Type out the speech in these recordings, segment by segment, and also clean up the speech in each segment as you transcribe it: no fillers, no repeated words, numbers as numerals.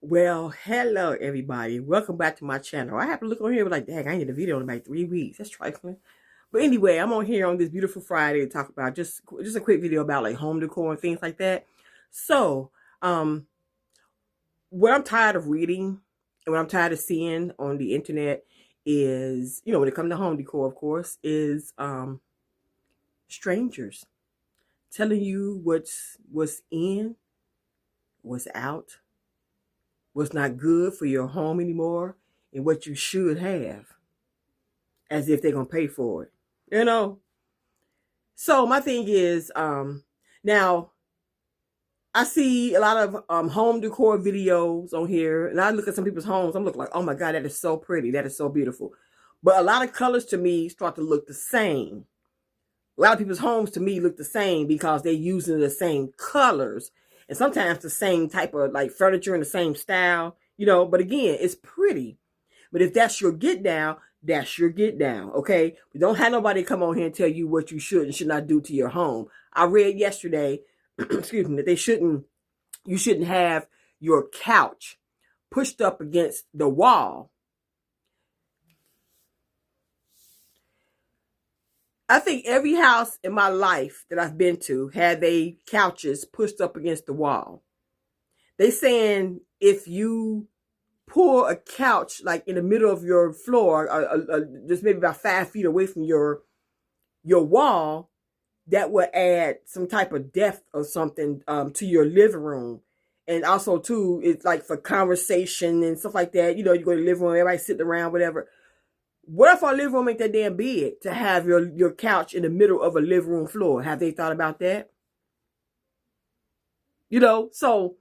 Well, hello everybody. Welcome back to my channel. I have to look on here like, dang, I need a video in like 3 weeks. That's trifling. But anyway, I'm on here on this beautiful Friday to talk about just a quick video about like home decor and things like that. So, what I'm tired of reading and what I'm tired of seeing on the internet is, when it comes to home decor, of course, is strangers telling you what's in, what's out, what's not good for your home anymore, and what you should have, as if they're gonna pay for it. So my thing is, now I see a lot of home decor videos on here, and I look at some people's homes. I'm looking like, oh my god, that is so pretty, that is so beautiful. But a lot of colors to me start to look the same. A lot of people's homes to me look the same because they're using the same colors and sometimes the same type of like furniture in the same style. But again, it's pretty. But if that's your get down, that's your get down, okay? We don't have nobody come on here and tell you what you should and should not do to your home. I read yesterday, excuse me, that you shouldn't have your couch pushed up against the wall. I think every house in my life that I've been to had they couches pushed up against the wall. They saying if you pour a couch like in the middle of your floor, just maybe about 5 feet away from your wall, that would add some type of depth or something to your living room. And also too, it's like for conversation and stuff like that. You go to the living room, everybody sitting around, whatever. What if our living room ain't that damn big to have your couch in the middle of a living room floor? Have they thought about that? So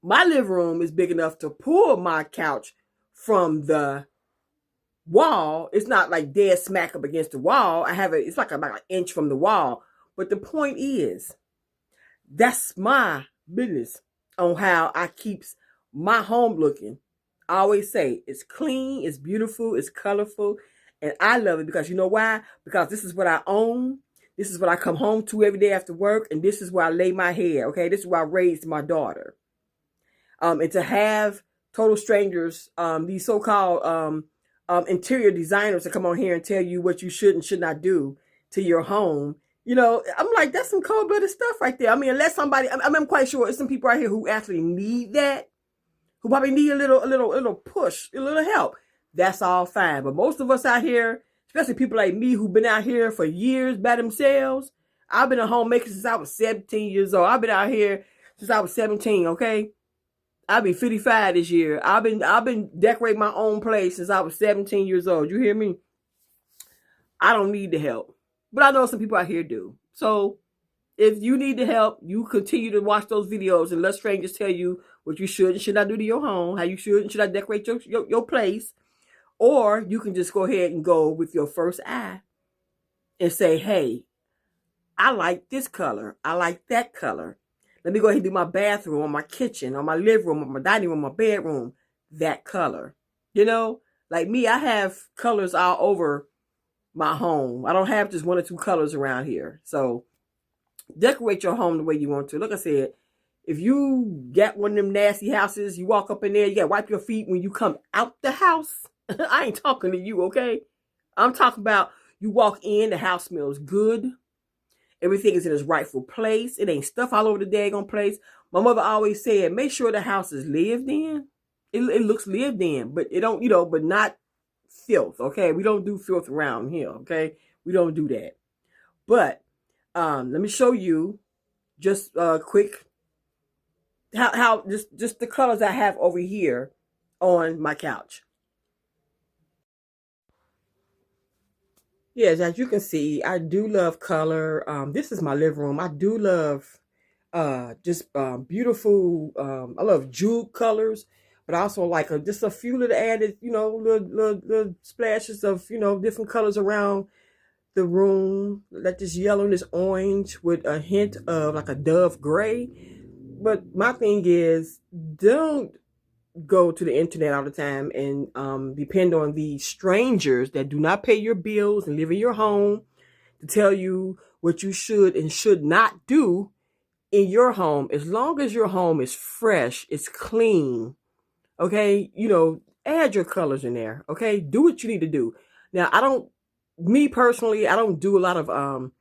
my living room is big enough to pull my couch from the wall. It's not like dead smack up against the wall. It's like about an inch from the wall. But the point is, that's my business on how I keeps my home looking. I always say it's clean, it's beautiful, it's colorful, and I love it because you know why? Because this is what I own. This is what I come home to every day after work, and this is where I lay my head. Okay, this is where I raised my daughter. And to have total strangers, these so-called interior designers to come on here and tell you what you should and should not do to your home. I'm like, that's some cold-blooded stuff right there. I mean, unless somebody, I'm quite sure there's some people out here who actually need that, who probably need a little push, a little help. That's all fine. But most of us out here, especially people like me who've been out here for years by themselves, I've been a homemaker since I was 17 years old. I've been out here since I was 17, okay? I'll be 55 this year. I've been decorating my own place since I was 17 years old. You hear me? I don't need the help. But I know some people out here do. So if you need the help, you continue to watch those videos and let strangers tell you what you should and should not do to your home, how you should and should not decorate your place. Or you can just go ahead and go with your first eye and say, hey, I like this color. I like that color. Let me go ahead and do my bathroom, or my kitchen, or my living room, or my dining room, my bedroom, that color. Like me, I have colors all over my home. I don't have just one or two colors around here. So decorate your home the way you want to. Like I said, if you got one of them nasty houses, you walk up in there, you got to wipe your feet when you come out the house. I ain't talking to you, okay? I'm talking about you walk in, the house smells good. Everything is in its rightful place. It ain't stuff all over the daggone place. My mother always said, make sure the house is lived in. It looks lived in, but it don't, but not filth, okay? We don't do filth around here, okay? We don't do that. But let me show you just quick how just the colors I have over here on my couch. Yes, as you can see, I do love color. This is my living room. I do love just beautiful. I love jewel colors, but I also like just a few little added, little splashes of different colors around the room, like this yellow and this orange with a hint of like a dove gray. But my thing is, don't go to the internet all the time and depend on these strangers that do not pay your bills and live in your home to tell you what you should and should not do in your home. As long as your home is fresh, it's clean, Okay, add your colors in there. Okay, do what you need to do. Now, me personally, I don't do a lot of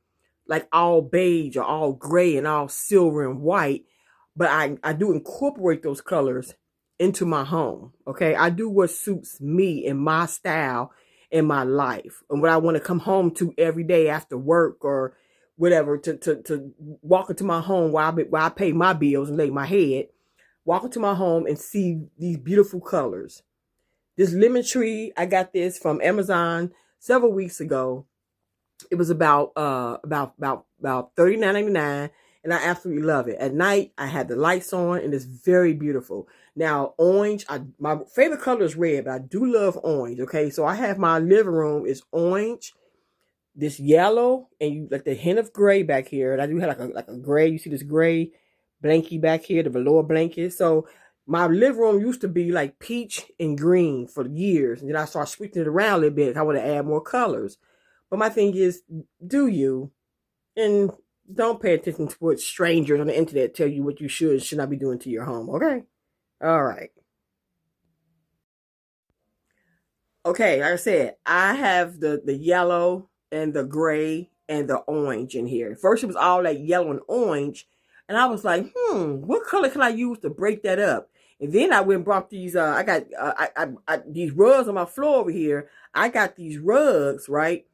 like all beige or all gray and all silver and white, but I do incorporate those colors into my home. Okay, I do what suits me and my style in my life and what I want to come home to every day after work or whatever to walk into my home while I pay my bills and lay my head, walk into my home and see these beautiful colors. This lemon tree, I got this from Amazon several weeks ago. It was about $39.99, and I absolutely love it. At night, I had the lights on, and it's very beautiful. Now, orange, my favorite color is red, but I do love orange. Okay, so I have my living room is orange, this yellow, and you like the hint of gray back here. And I do have like a gray. You see this gray blankie back here, the velour blanket. So my living room used to be like peach and green for years, and then I started switching it around a little bit. I want to add more colors. But my thing is, do you, and don't pay attention to what strangers on the internet tell you what you should not be doing to your home, okay? All right. Okay, like I said, I have the yellow and the gray and the orange in here. First, it was all that yellow and orange, and I was like, what color can I use to break that up? And then I went and brought these. I got these rugs on my floor over here. I got these rugs, right?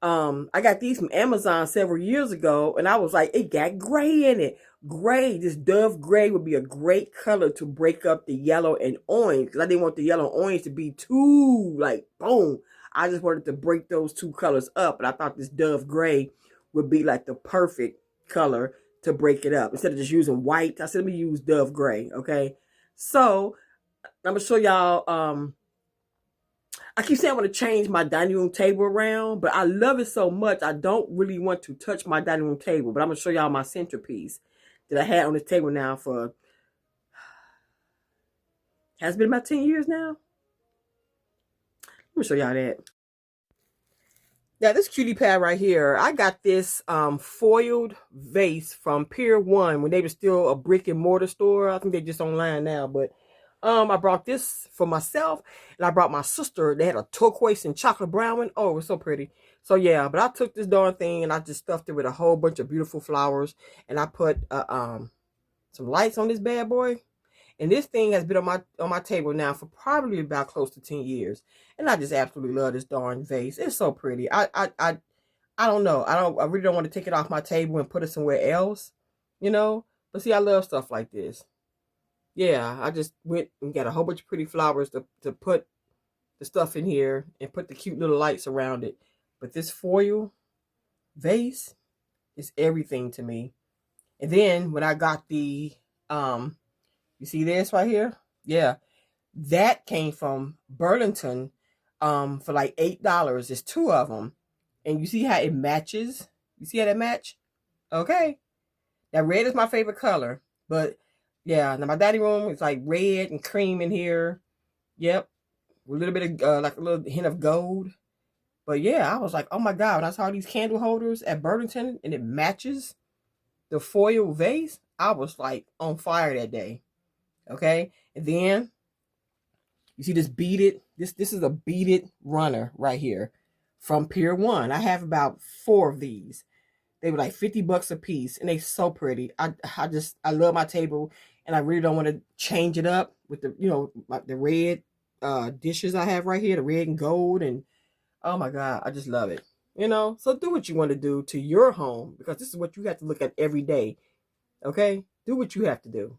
I got these from Amazon several years ago, and I was like, it got gray in it. Gray, this dove gray would be a great color to break up the yellow and orange, because I didn't want the yellow and orange to be too like boom. I just wanted to break those two colors up, and I thought this dove gray would be like the perfect color to break it up. Instead of just using white, I said, let me use dove gray. Okay, so I'm gonna show y'all. I keep saying I want to change my dining room table around, but I love it so much I don't really want to touch my dining room table. But I'm gonna show y'all my centerpiece that I had on this table now for, has been about 10 years now. Let me show y'all that. Now this cutie pie right here, I got this foiled vase from Pier 1 when they were still a brick and mortar store. I think they're just online now, but I brought this for myself, and I brought my sister. They had a turquoise and chocolate brown one. Oh, it was so pretty. So yeah, but I took this darn thing and I just stuffed it with a whole bunch of beautiful flowers, and I put some lights on this bad boy. And this thing has been on my table now for probably about close to 10 years. And I just absolutely love this darn vase. It's so pretty. I don't know. I really don't want to take it off my table and put it somewhere else, you know? But see, I love stuff like this. Yeah, I just went and got a whole bunch of pretty flowers to put the stuff in here and put the cute little lights around it. But this foil vase is everything to me. And then when I got the you see this right here? Yeah. That came from Burlington for like $8. There's two of them. And you see how it matches? You see how that match? Okay. Now red is my favorite color. But yeah, now my dining room is like red and cream in here. Yep. A little bit of like a little hint of gold. But yeah, I was like, oh my God, when I saw these candle holders at Burlington and it matches the foil vase, I was like on fire that day. Okay. And then you see this beaded, this is a beaded runner right here from Pier 1. I have about 4 of these. They were like $50 a piece, and they so pretty. I love my table, and I really don't want to change it up with the red dishes I have right here, the red and gold, and oh my God, I just love it. So do what you want to do to your home, because this is what you have to look at every day. Okay, do what you have to do.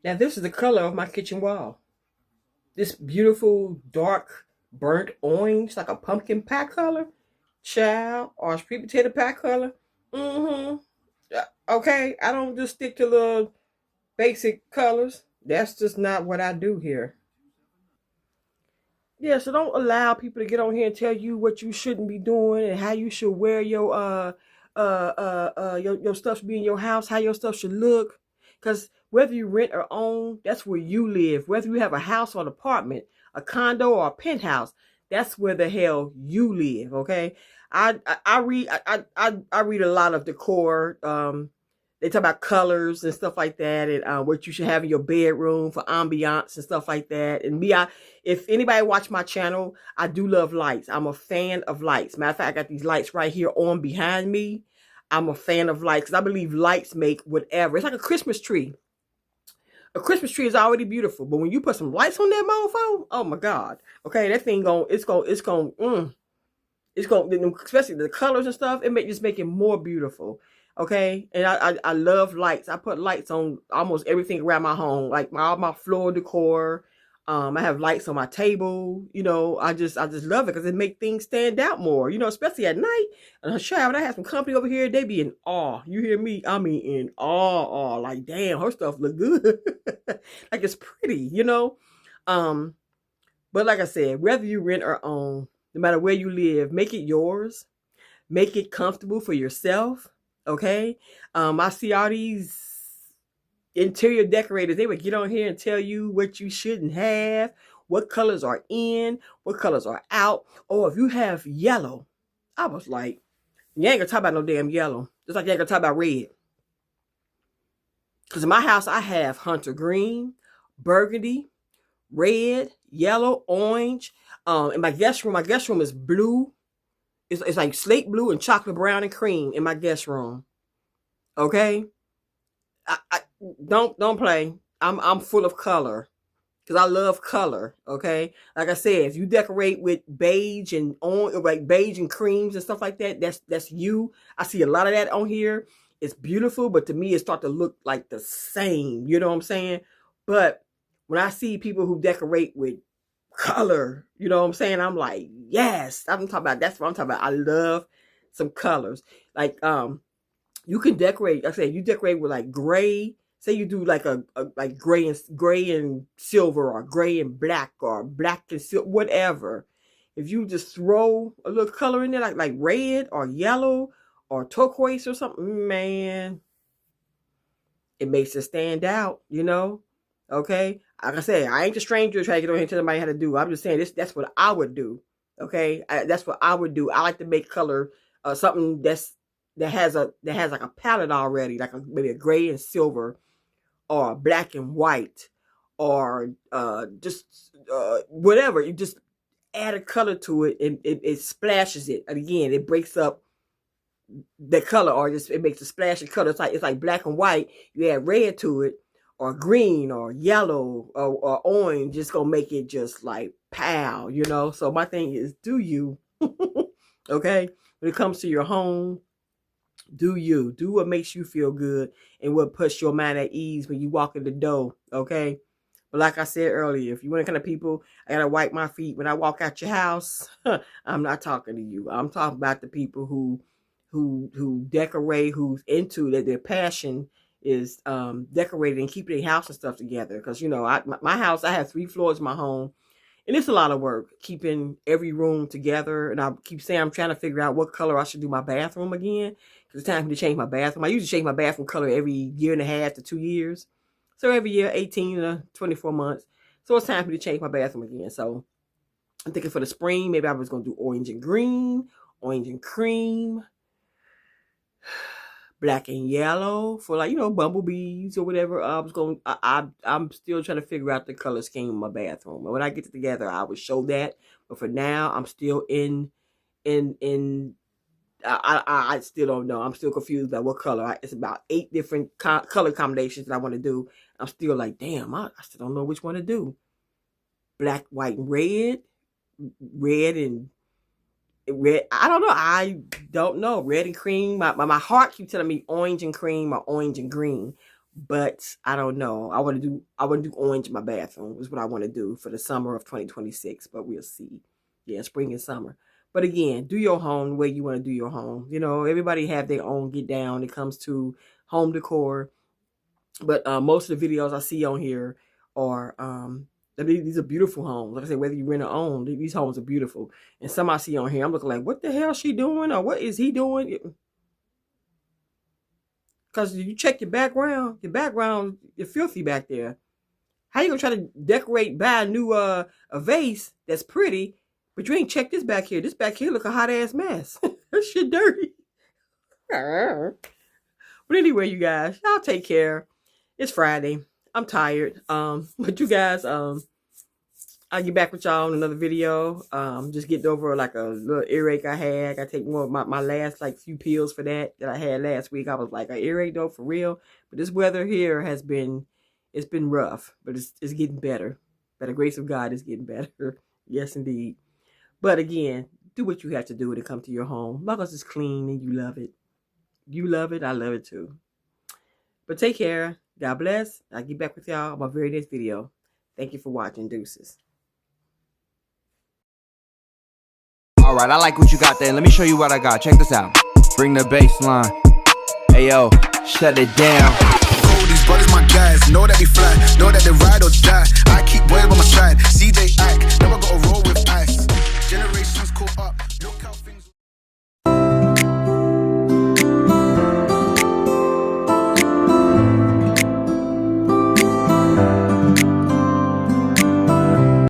Now this is the color of my kitchen wall. This beautiful dark burnt orange, like a pumpkin pie color, child, or sweet potato pie color. Mm-hmm. Okay, I don't just stick to the basic colors. That's just not what I do here. Yeah, so don't allow people to get on here and tell you what you shouldn't be doing and how you should wear your stuff should be in your house, how your stuff should look. Because whether you rent or own, that's where you live. Whether you have a house or an apartment, a condo or a penthouse, that's where the hell you live. Okay, I read a lot of decor They talk about colors and stuff like that, and what you should have in your bedroom for ambiance and stuff like that. And if anybody watch my channel, I do love lights. I'm a fan of lights. Matter of fact, I got these lights right here on behind me. I'm a fan of lights because I believe lights make whatever. It's like a Christmas tree. A Christmas tree is already beautiful, but when you put some lights on that mofo, oh my God. Okay, that thing it's going, especially the colors and stuff, just make it more beautiful. Okay, and I love lights. I put lights on almost everything around my home, like all my floor decor. I have lights on my table. I just love it because it make things stand out more. Especially at night. And when I have some company over here, they be in awe. You hear me? I mean, in awe. Like, damn, her stuff look good. Like it's pretty. But like I said, whether you rent or own, no matter where you live, make it yours. Make it comfortable for yourself. Okay. I see all these interior decorators. They would get on here and tell you what you shouldn't have, what colors are in, what colors are out. Or if you have yellow, I was like, you ain't gonna talk about no damn yellow. Just like you ain't gonna talk about red. Because in my house, I have hunter green, burgundy, red, yellow, orange. In my guest room is blue. It's like slate blue and chocolate brown and cream in my guest room. Okay, I don't play. I'm full of color because I love color. Okay, like I said, if you decorate with beige and beige and creams and stuff like that, that's you. I see a lot of that on here. It's beautiful, but to me, it starts to look like the same. You know what I'm saying? But when I see people who decorate with color, you know what I'm saying? I'm like, yes, that's what I'm talking about. I love some colors. Like, you can decorate. Like I said, you decorate with like gray. Say you do like a like gray and silver, or gray and black, or black and silver, whatever. If you just throw a little color in there, like red or yellow or turquoise or something, man, it makes it stand out, Okay. Like I said, I ain't a stranger trying to get on here and tell somebody how to do. I'm just saying that's what I would do. Okay. That's what I would do. I like to make color something that has like a palette already, like maybe a gray and silver, or black and white, or just whatever. You just add a color to it, and it splashes it. And again, it breaks up the color, or just it makes a splash of color. It's like black and white. You add red to it, or green, or yellow, or orange. Just gonna make it just like pow, So my thing is, do you? Okay, when it comes to your home, do what makes you feel good and what puts your mind at ease when you walk in the door. Okay. But like I said earlier, if you want to kind of people, I gotta wipe my feet when I walk out your house. I'm not talking to you. I'm talking about the people who decorate, who's into that. Their passion is decorating and keeping their house and stuff together. Because my house, I have 3 floors in my home, and it's a lot of work keeping every room together. And I keep saying I'm trying to figure out what color I should do my bathroom again. Because it's time for me to change my bathroom. I usually change my bathroom color every year and a half to 2 years. So every year, 18 to 24 months. So it's time for me to change my bathroom again. So I'm thinking for the spring, maybe I was going to do orange and green, orange and cream, black and yellow for bumblebees or whatever. I'm still trying to figure out the color scheme of my bathroom. And when I get it together, I will show that. But for now, I'm still I still don't know. I'm still confused about what color. It's about 8 different color combinations that I want to do. I'm still like, damn, I still don't know which one to do. Black, white, and red. Red and red. I don't know. I don't know. Red and cream. My heart keeps telling me orange and cream or orange and green. But I don't know. I want to do orange in my bathroom is what I want to do for the summer of 2026. But we'll see. Yeah, spring and summer. But again, do your home the way you want to do your home. Everybody have their own get down when it comes to home decor. But most of the videos I see on here are, these are beautiful homes. Like I said, whether you rent or own, these homes are beautiful. And some I see on here, I'm looking like, what the hell is she doing? Or what is he doing? Because you check your background, you're filthy back there. How you going to try to decorate, buy a new a vase that's pretty, but you ain't checked this back here. This back here look a hot ass mess. That shit dirty. But anyway, you guys, y'all take care. It's Friday. I'm tired. But you guys, I'll get back with y'all in another video. Just getting over like a little earache I had. I gotta take more of my last like few pills for that I had last week. I was like, an earache though, for real. But this weather here has been, it's been rough, but it's getting better. By the grace of God, it's getting better. Yes, indeed. But again, do what you have to do to come to your home. As long as it's clean and you love it. You love it, I love it too. But take care. God bless. I'll get back with y'all on my very next video. Thank you for watching. Deuces. Alright, I like what you got there. Let me show you what I got. Check this out. Bring the bass line. Hey yo, shut it down. These brothers my guys, know that we fly, know that they ride or die.